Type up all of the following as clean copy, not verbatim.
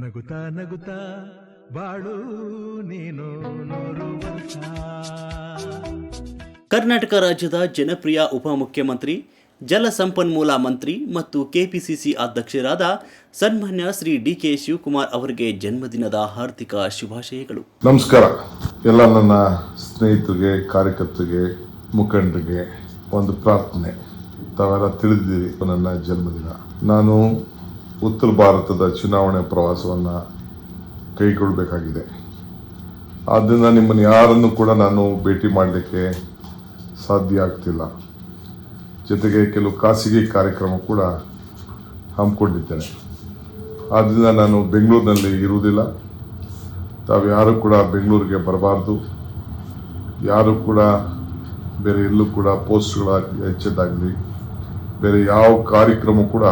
ನಗುತ್ತಾ ನಗುತ್ತಾ ಬಾಳು ನೀನು ನೂರು ವರ್ಷ. ಕರ್ನಾಟಕ ರಾಜ್ಯದ ಜನಪ್ರಿಯ ಉಪಮುಖ್ಯಮಂತ್ರಿ, ಜಲಸಂಪನ್ಮೂಲ ಮಂತ್ರಿ ಮತ್ತು ಕೆಪಿಸಿಸಿ ಅಧ್ಯಕ್ಷರಾದ ಸನ್ಮಾನ್ಯ ಶ್ರೀ ಡಿ.ಕೆ. ಶಿವಕುಮಾರ್ ಅವರಿಗೆ ಜನ್ಮದಿನದ ಹಾರ್ದಿಕ ಶುಭಾಶಯಗಳು. ನಮಸ್ಕಾರ. ಎಲ್ಲ ನನ್ನ ಸ್ನೇಹಿತರಿಗೆ, ಕಾರ್ಯಕರ್ತರಿಗೆ, ಮುಖಂಡರಿಗೆ ಒಂದು ಪ್ರಾರ್ಥನೆ. ತಾವೆಲ್ಲ ತಿಳಿದಿದ್ದೀರಿ, ನನ್ನ ಜನ್ಮದಿನ. ನಾನು ಉತ್ತರ ಭಾರತದ ಚುನಾವಣೆ ಪ್ರವಾಸವನ್ನು ಕೈಗೊಳ್ಳಬೇಕಾಗಿದೆ. ಆದ್ದರಿಂದ ನಿಮ್ಮನ್ನು ಯಾರನ್ನು ಕೂಡ ನಾನು ಭೇಟಿ ಮಾಡಲಿಕ್ಕೆ ಸಾಧ್ಯ ಆಗ್ತಿಲ್ಲ. ಜೊತೆಗೆ ಕೆಲವು ಖಾಸಗಿ ಕಾರ್ಯಕ್ರಮ ಕೂಡ ಹಮ್ಮಿಕೊಂಡಿದ್ದೇನೆ. ಆದ್ದರಿಂದ ನಾನು ಬೆಂಗಳೂರಿನಲ್ಲಿ ಇರುವುದಿಲ್ಲ. ತಾವು ಯಾರು ಕೂಡ ಬೆಂಗಳೂರಿಗೆ ಬರಬಾರ್ದು. ಯಾರು ಕೂಡ ಬೇರೆ ಎಲ್ಲೂ ಕೂಡ ಪೋಸ್ಟ್ಗಳ ಹೆಚ್ಚದಾಗಲಿ ಬೇರೆ ಯಾವ ಕಾರ್ಯಕ್ರಮ ಕೂಡ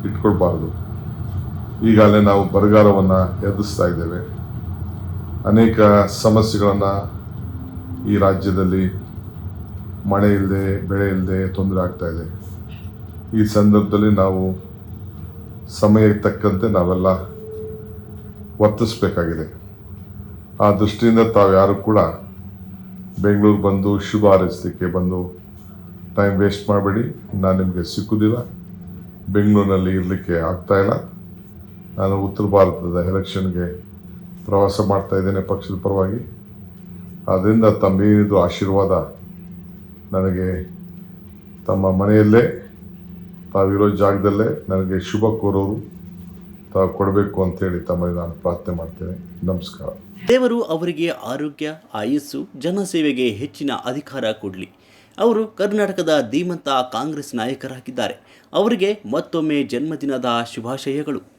ಇಟ್ಕೊಳ್ಬಾರ್ದು. ಈಗಾಗಲೇ ನಾವು ಬರಗಾಲವನ್ನು ಎದುರಿಸ್ತಾ ಇದ್ದೇವೆ. ಅನೇಕ ಸಮಸ್ಯೆಗಳನ್ನು ಈ ರಾಜ್ಯದಲ್ಲಿ ಮಳೆ ಇಲ್ಲದೆ, ಬೆಳೆ ಇಲ್ಲದೆ ತೊಂದರೆ ಆಗ್ತಾ ಇದೆ. ಈ ಸಂದರ್ಭದಲ್ಲಿ ನಾವು ಸಮಯಕ್ಕೆ ತಕ್ಕಂತೆ ನಾವೆಲ್ಲ ವರ್ತಿಸಬೇಕಾಗಿದೆ. ಆ ದೃಷ್ಟಿಯಿಂದ ತಾವು ಯಾರು ಕೂಡ ಬೆಂಗಳೂರು ಬಂದು ಶುಭ ಹಾರೈಸಲಿಕ್ಕೆ ಬಂದು ಟೈಮ್ ವೇಸ್ಟ್ ಮಾಡಬೇಡಿ. ನಾನು ನಿಮಗೆ ಸಿಕ್ಕುವುದಿಲ್ಲ. ಬೆಂಗಳೂರಿನಲ್ಲಿ ಇರಲಿಕ್ಕೆ ಆಗ್ತಾಯಿಲ್ಲ. ನಾನು ಉತ್ತರ ಭಾರತದ ಎಲೆಕ್ಷನ್ಗೆ ಪ್ರವಾಸ ಮಾಡ್ತಾ ಇದ್ದೇನೆ ಪಕ್ಷದ ಪರವಾಗಿ. ಆದ್ದರಿಂದ ತಮ್ಮೇನಿದು ಆಶೀರ್ವಾದ ನನಗೆ ತಮ್ಮ ಮನೆಯಲ್ಲೇ, ತಾವಿರೋ ಜಾಗದಲ್ಲೇ ನನಗೆ ಶುಭ ಕೋರೋರು ತಾವು ಕೊಡಬೇಕು ಅಂತೇಳಿ ತಮ್ಮಲ್ಲಿ ನಾನು ಪ್ರಾರ್ಥನೆ ಮಾಡ್ತೇನೆ. ನಮಸ್ಕಾರ. ದೇವರು ಅವರಿಗೆ ಆರೋಗ್ಯ, ಆಯುಸ್ಸು, ಜನಸೇವೆಗೆ ಹೆಚ್ಚಿನ ಅಧಿಕಾರ ಕೊಡಲಿ. ಅವರು ಕರ್ನಾಟಕದ ಧೀಮಂತ ಕಾಂಗ್ರೆಸ್ ನಾಯಕರಾಗಿದ್ದಾರೆ. ಅವರಿಗೆ ಮತ್ತೊಮ್ಮೆ ಜನ್ಮದಿನದ ಶುಭಾಶಯಗಳು.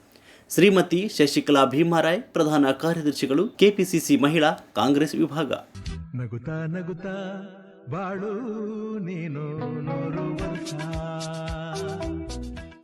ಶ್ರೀಮತಿ ಶಶಿಕಲಾ ಭೀಮಾರಾಯ್, ಪ್ರಧಾನ ಕಾರ್ಯದರ್ಶಿಗಳು, ಕೆಪಿಸಿಸಿ ಮಹಿಳಾ ಕಾಂಗ್ರೆಸ್ ವಿಭಾಗ. ನಗುತ್ತಾ ನಗುತ್ತಾ ಬಾಳು ನೀನು ನೂರು ವರ್ಷ.